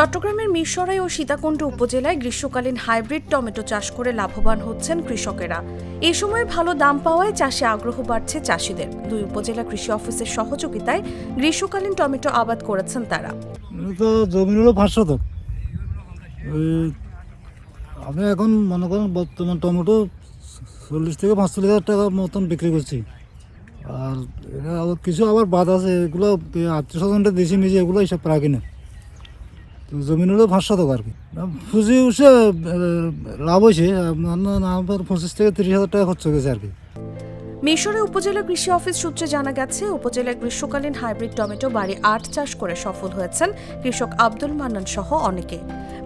চট্টগ্রামের মিরসরাই ও সীতাকুণ্ড উপজেলায় গ্রীষ্মকালীন হাইব্রিড টমেটো চাষ করে লাভবান হচ্ছেন কৃষকেরা। এই সময় ভালো দাম পাওয়ায় চাষে আগ্রহ বাড়ছে চাষিদের। দুই উপজেলা কৃষি অফিসের সহযোগিতায় গ্রীষ্মকালীন টমেটো আবাদ করেছেন তারা। তো জমি হলো 500 শতক। আমি এখন মনে করেন বর্তমান টমেটো 40 থেকে 45,000 টাকার মতন বিক্রি করছি। আর এটা আবার কিছু আবার বাদ আছে, এগুলো আত্মীয় স্বজনটা দেশি নিজে এগুলো হিসাব রাখি না। তো জমি হলো 500 শতক আর কি। পুঁজি উঠে লাভ হয়েছে আমার 25 থেকে 30,000 টাকা খরচ গেছে আর কি। মিরসরাই উপজেলা কৃষি অফিস সূত্রে জানা গেছে, উপজেলার গ্রীষ্মকালীন হাইব্রিড টমেটো বাড়ি 8 চাষ করে সফল হয়েছেন কৃষক আব্দুল মান্নান সহ অনেকে।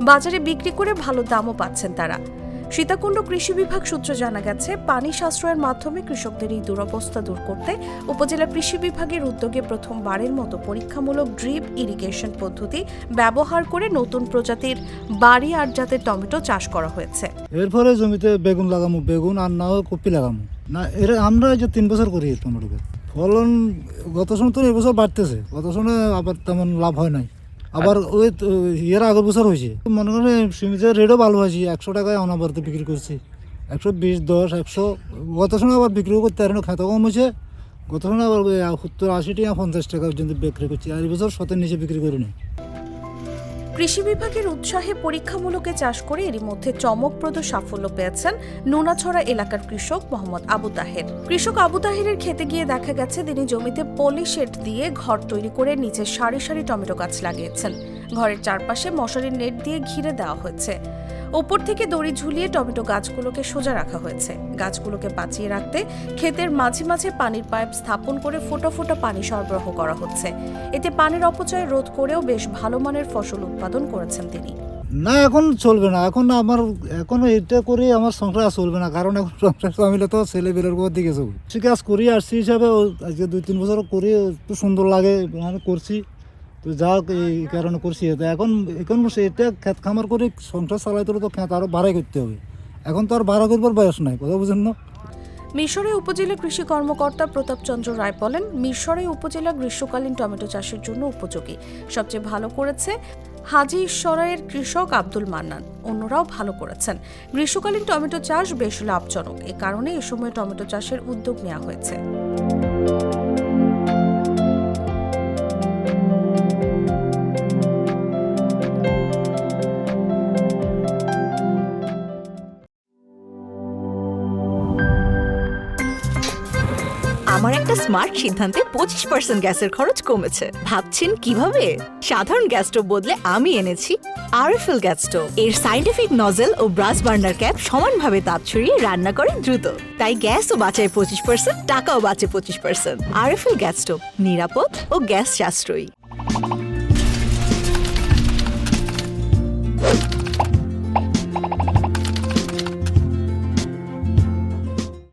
বাজারে বিক্রি করে ভালো দামও পাচ্ছেন তারা। সীতাকুণ্ড কৃষি বিভাগ সূত্রে জানা গেছে, পানি সাশ্রয়ের মাধ্যমে কৃষকদের এই দুরবস্থা দূর করতে উপজেলা কৃষি বিভাগের উদ্যোগে প্রথমবারের মতো পরীক্ষামূলক ড্রিপ ইরিগেশন পদ্ধতি ব্যবহার করে নতুন প্রজাতির বাড়ি 8 জাতের টমেটো চাষ করা হয়েছে। এরপরে জমিতে বেগুন লাগামো, বেগুন আর না হয় কপি লাগামো। না এরা আমরা যে 3 বছর করি টমেটোকে, ফলন গত সময় তো এবছর বাড়তেছে, গত সময় আবার তেমন লাভ হয় নাই। আবার ওই এর আগের বছর হয়েছে, মনে করেন সীমিতের রেটও ভালো হয়েছে। 100 টাকায় অনাবারতে বিক্রি করছি, 120, 10, 100। গত সময় আবার বিক্রিও করতে পারি না, খেতে কম হয়েছে। গত সময় আবার 70, 80 টাকা, 50 টাকা পর্যন্ত বিক্রি করছি। আর এই বছর 100-এর নিচে বিক্রি করিনি। কৃষি বিভাগের উৎসাহে পরীক্ষামূলকে চাষ করে এরই মধ্যে চমকপ্রদ সাফল্য পেয়েছেন নুনাছড়া এলাকার কৃষক মোহাম্মদ আবু তাহের। কৃষক আবু তাহেরের খেতে গিয়ে দেখা গেছে, তিনি জমিতে পলি শেড দিয়ে ঘর তৈরি করে নিচে সারি সারি টমেটো গাছ লাগিয়েছেন। ঘরের চারপাশে মশারির নেট দিয়ে ঘিরে দেওয়া হয়েছে। ওপর থেকে দড়ি ঝুলিয়ে টমেটো গাছগুলোকে সোজা রাখা হয়েছে। গাছগুলোকে বাঁচিয়ে রাখতে ক্ষেতের মাঝে মাঝে পানির পাইপ স্থাপন করে ফোঁটা ফোঁটা পানি সরবরাহ করা হচ্ছে। এতে পানির অপচয় রোধ করেও বেশ ভালো মানের ফসল উৎপাদন করেছেন তিনি। না এখন চলবে না, এখন এটা করে আমার সংসার আর চলবে না, কারণ এখন সংসার চামিলে তো ছেলে বেরোর পর দিকে চলবে। সে কাজ করি আসছি হিসাবে আজকে 2-3 বছর করি, একটু সুন্দর লাগে করছি, তো যা এই কারণে করছি। এখন এটা খেত খামার করে সংসার চালাইতে হলে তো খেত আরও ভাড়াই করতে হবে। এখন তো আর ভাড়া করবার বয়স নাই, কথা বুঝেন না। মিরসরাই উপজেলা কৃষি কর্মকর্তা প্রতাপ চন্দ্র রায় বলেন, মিরসরাই উপজেলা গ্রীষ্মকালীন টমেটো চাষের জন্য উপযোগী। সবচেয়ে ভালো করেছে হাজি ঈশ্বরাইয়ের কৃষক আব্দুল মান্নান, অন্যরাও ভালো করেছেন। গ্রীষ্মকালীন টমেটো চাষ বেশ লাভজনক, এ কারণে এ সময় টমেটো চাষের উদ্যোগ নেওয়া হয়েছে। আমার একটা স্মার্ট সিদ্ধান্তে 25% গ্যাসের খরচ কমেছে। ভাবছেন কিভাবে? সাধারণ গ্যাস স্টোভ বদলে আমি এনেছি আরএফএল গ্যাস স্টোভ। এর সাইন্টিফিক নজেল ও ব্রাস বার্নার ক্যাপ সমানভাবে তাপ ছড়িয়ে রান্না করে দ্রুত। তাই গ্যাসও বাঁচায় 25%, টাকাও বাঁচে 25%। আরএফএল গ্যাস স্টোভ নিরাপদ ও গ্যাস সাশ্রয়ী।